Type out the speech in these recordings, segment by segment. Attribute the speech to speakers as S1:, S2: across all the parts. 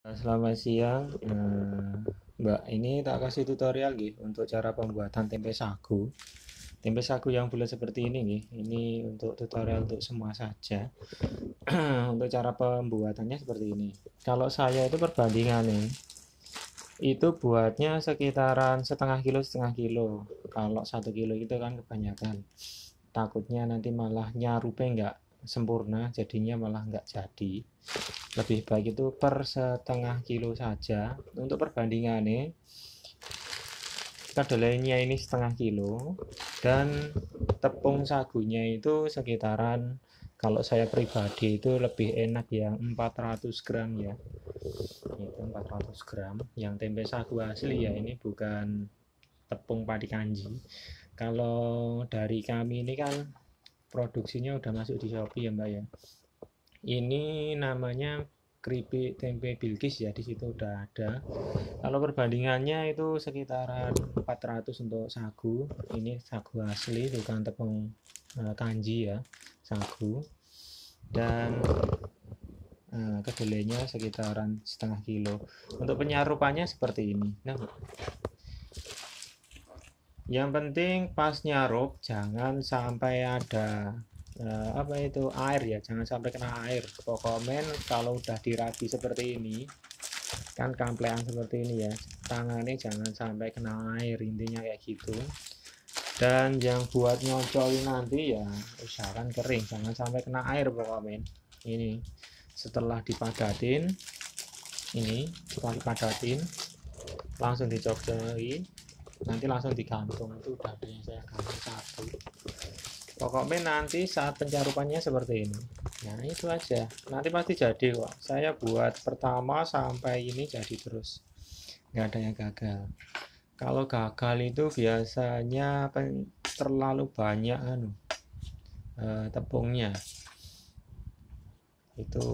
S1: Selamat siang, Mbak. Ini tak kasih tutorial nih untuk cara pembuatan tempe sagu. Tempe sagu yang bulat seperti ini nih. Ini untuk tutorial untuk semua saja. Untuk cara pembuatannya seperti ini. Kalau saya itu perbandingan nih, itu buatnya sekitaran setengah kilo. Kalau 1 kilo itu kan kebanyakan. Takutnya nanti malah nyarupe nggak sempurna, jadinya malah nggak jadi. Lebih baik itu per setengah kilo saja. Untuk perbandingannya, kedelainya ini setengah kilo dan tepung sagunya itu sekitaran, kalau saya pribadi itu lebih enak yang 400 gram ya. Itu 400 gram yang tempe sagu asli ya, ini bukan tepung padi kanji. Kalau dari kami ini kan produksinya udah masuk di Shopee ya Mbak ya. Ini namanya keripik tempe Bilkis ya, di situ udah ada. Kalau perbandingannya itu sekitaran 400 untuk sagu. Ini sagu asli bukan tepung kanji ya, sagu. Dan kedelainya sekitaran setengah kilo. Untuk penyarupannya seperti ini. Nah, yang penting pas nyarup jangan sampai ada apa itu air ya, jangan sampai kena air. Pokoknya kalau udah dirabi seperti ini kan, kamplean seperti ini ya, tangannya jangan sampai kena air, intinya kayak gitu. Dan yang buat nyocolin nanti ya usahakan kering, jangan sampai kena air. Pokoknya ini setelah dipadatin, ini setelah dipadatin langsung dicocoli, nanti langsung digantung. Itu udah ada yang saya gantung satu. Pokoknya nanti saat pencarupannya seperti ini. Nah itu aja, nanti pasti jadi kok. Saya buat pertama sampai ini jadi terus, nggak ada yang gagal. Kalau gagal itu biasanya terlalu banyak tepungnya, itu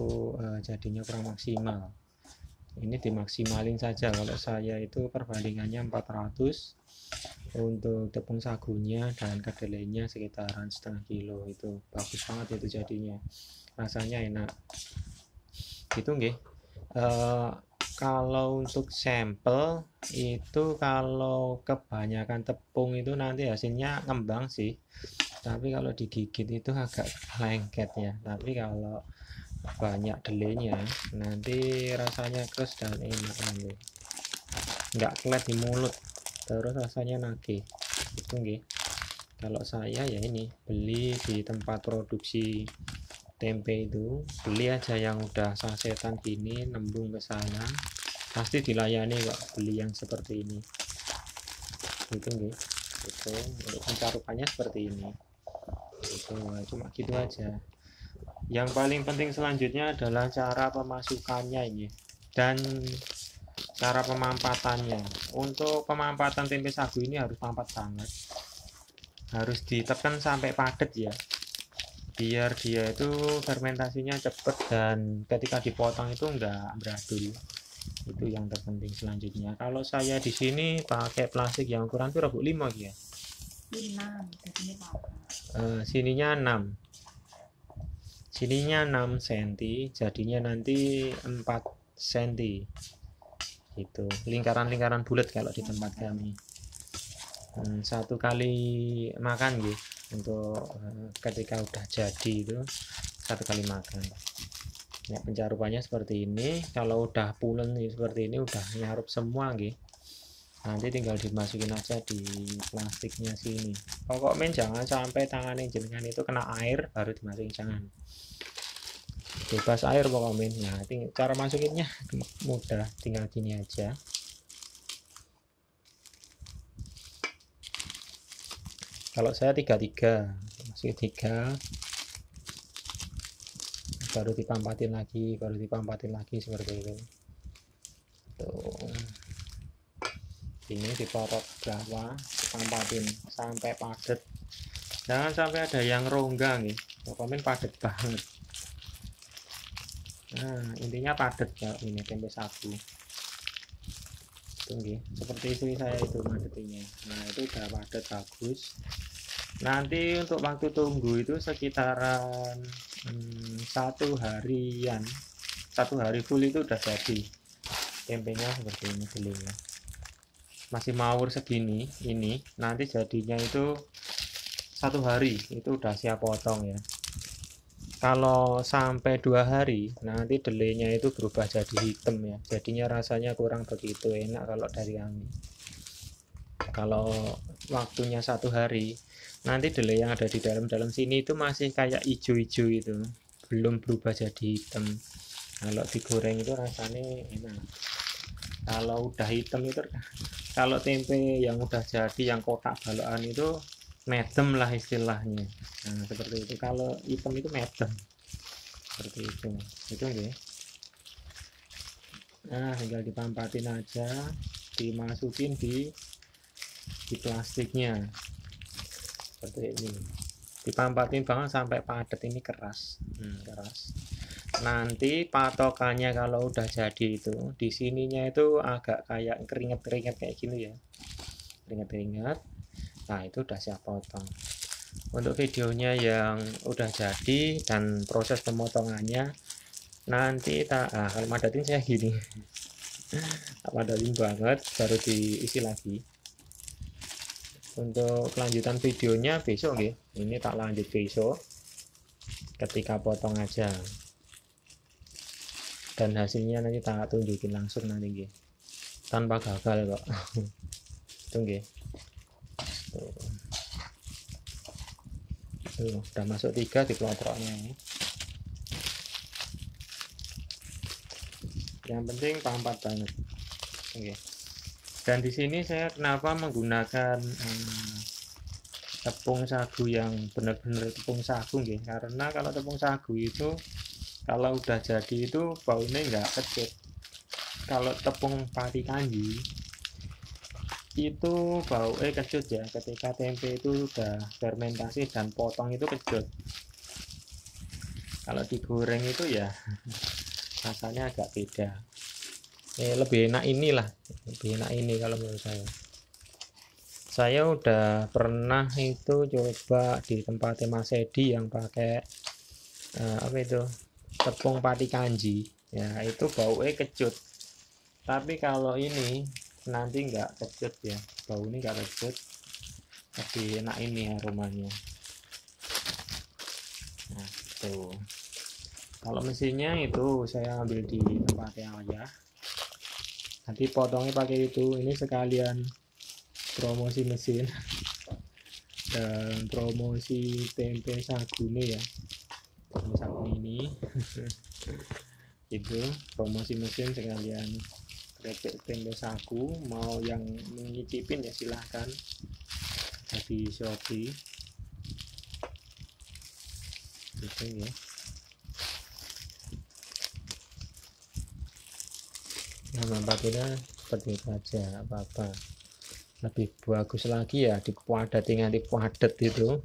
S1: jadinya kurang maksimal. Ini dimaksimalin saja. Kalau saya itu perbandingannya 400 untuk tepung sagunya dan kedelainya sekitaran setengah kilo. Itu bagus banget itu jadinya, rasanya enak gitu nggih. Kalau untuk sampel itu, kalau kebanyakan tepung itu nanti hasilnya ngembang sih, tapi kalau digigit itu agak lengket ya. Tapi kalau banyak delenya nanti rasanya keras dan enak, nanti nggak kelet di mulut, terus rasanya nagih itu nggih. Kalau saya ya ini beli di tempat produksi tempe itu, beli aja yang udah sasetan gini, nembung ke sana pasti dilayani kok, beli yang seperti ini itu nggih. Itu untuk pencarupannya seperti ini. Itu cuma gitu aja. Yang paling penting selanjutnya adalah cara pemasukannya ini dan cara pemampatannya. Untuk pemampatan tempe sagu ini harus mampat banget, harus ditekan sampai padat ya, biar dia itu fermentasinya cepet dan ketika dipotong itu enggak beradul. Itu yang terpenting selanjutnya. Kalau saya di sini pakai plastik yang ukuran itu 5 ya. 6, sininya 6. Sininya 6 cm, jadinya nanti 4 cm. Itu lingkaran-lingkaran bulat kalau di tempat kami. Satu kali makan gitu, untuk ketika udah jadi itu satu kali makan ya. Pencarupannya seperti ini. Kalau udah pulen seperti ini, udah nyarup semua gitu, nanti tinggal dimasukin aja di plastiknya sini. Pokoknya jangan sampai tangannya jenengan itu kena air baru dimasukin, jangan, bebas air pokoknya. Nah, cara masukinnya mudah, tinggal gini aja. Kalau saya 3 masih 3, baru dipampatin lagi seperti itu. Tuh, ini diporot bawah, dipampatin sampai padat, jangan sampai ada yang rongga nih, pokoknya padat banget. Nah intinya padat ya, ini tempe sagu itu seperti istri saya itu madetinya. Nah itu udah padat bagus. Nanti untuk waktu tunggu itu sekitaran 1 harian, 1 hari full itu udah jadi. tempenya seperti ini delenya. Masih mawur segini, ini nanti jadinya itu 1 hari itu udah siap potong ya. Kalau sampai 2 hari nanti delenya itu berubah jadi hitam ya, jadinya rasanya kurang begitu enak kalau dari kami. Kalau waktunya 1 hari nanti delay yang ada di dalam sini itu masih kayak hijau-hijau, itu belum berubah jadi hitam. Kalau digoreng itu rasanya enak. Kalau udah hitam itu, kalau tempe yang udah jadi yang kotak balokan itu medem lah istilahnya. Nah seperti itu. Kalau hitam itu medem seperti itu ya. Nah tinggal dipampatin aja, dimasukin di plastiknya seperti ini, dipampatin banget sampai padat, ini keras. Keras. Nanti patokannya kalau udah jadi itu di sininya itu agak kayak keringet-keringet kayak gini ya, keringet-keringet. Nah itu udah siap potong. Untuk videonya yang udah jadi dan proses pemotongannya nanti kalau madatin saya gini madatin banget baru diisi lagi. Untuk kelanjutan videonya besok ya, ini tak lanjut besok ketika potong aja, dan hasilnya nanti tak tunjukin langsung nanti tanpa gagal kok. Tunggu tuh, udah masuk 3 di kelompoknya ini. Yang penting pampat banget. Oke. Dan di sini saya kenapa menggunakan tepung sagu yang benar-benar tepung sagu ya? Karena kalau tepung sagu itu kalau udah jadi itu baunya nggak kecut. Kalau tepung pati kanji itu baunya kecut ya, ketika tempe itu udah fermentasi dan potong itu kecut. Kalau digoreng itu ya rasanya agak beda. Lebih enak inilah, lebih enak ini kalau menurut saya udah pernah itu coba di tempatnya Mas Edi yang pakai apa itu tepung pati kanji ya, itu baunya kecut. Tapi kalau ini nanti nggak kecut ya, bau ini nggak kecut, lebih enak ini aromanya. Nah tuh, kalau mesinnya itu saya ambil di tempatnya aja, nanti potongnya pakai itu. Ini sekalian promosi mesin dan promosi tempe sagu nih ya, tempe sagu ini itu promosi mesin sekalian krepek tempe sagu. Mau yang menyicipin ya silahkan, di Shopee gitu ya. Nah manfaatnya seperti itu aja, apa-apa. Lebih bagus lagi ya dipuadatin, nganti padat itu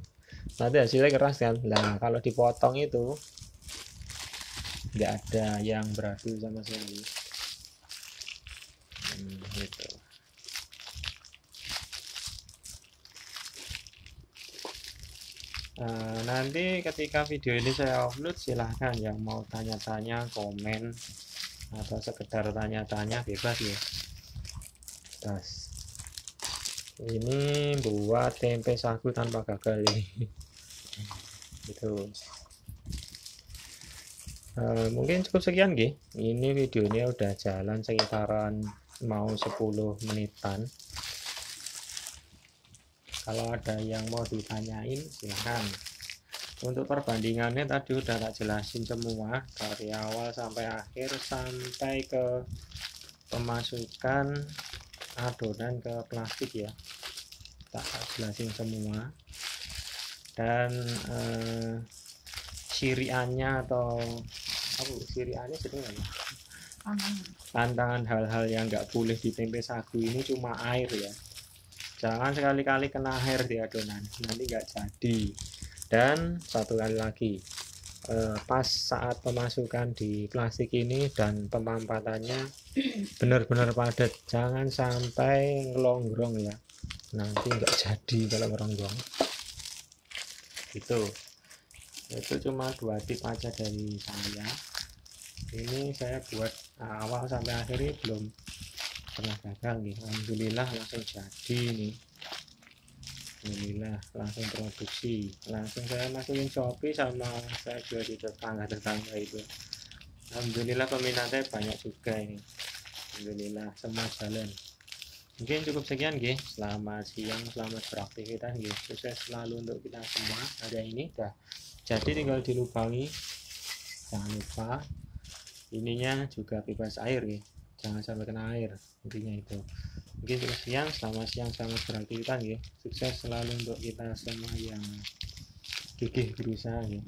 S1: nanti hasilnya keras kan. Nah kalau dipotong itu nggak ada yang beradu sama sekali. Gitu. Nanti ketika video ini saya upload silahkan yang mau tanya-tanya, komen atau sekedar tanya-tanya bebas ya. Das. Ini buat tempe sagu tanpa gagal ini. Gitu. Mungkin cukup sekian nggih. Ini videonya udah jalan sekitaran mau 10 menitan. Kalau ada yang mau ditanyain silahkan. Untuk perbandingannya tadi udah tak jelasin semua dari awal sampai akhir, sampai ke pemasukan adonan ke plastik ya, tak jelasin semua. Dan siriannya atau apa siriannya sebenarnya tantangan hal-hal yang nggak boleh di tempe sagu ini cuma air ya. Jangan sekali-kali kena air di adonan, nanti nggak jadi. Dan satu kali lagi, pas saat pemasukan di plastik ini dan pemampatannya benar-benar padat, jangan sampai ngelongrong ya, nanti nggak jadi kalau ngelongrong. Itu cuma 2 tip aja dari saya. Ini saya buat awal sampai akhir ini belum pernah gagal nih. Alhamdulillah langsung jadi nih. Alhamdulillah langsung produksi, langsung saya masukin Shopee sama saya jual di tetangga itu. Alhamdulillah peminatnya banyak juga ini. Alhamdulillah semua jalan. Mungkin cukup sekian guys. Selamat siang, selamat beraktivitas guys. Sukses selalu untuk kita semua. Hari ini dah jadi, tinggal dilubangi. Jangan lupa ininya juga bebas air ya. Jangan sampai kena air. Intinya itu. Mungkin cukup sekian. Selamat siang, selamat beraktivitas ya. Sukses selalu untuk kita semua yang gigih berusaha ya.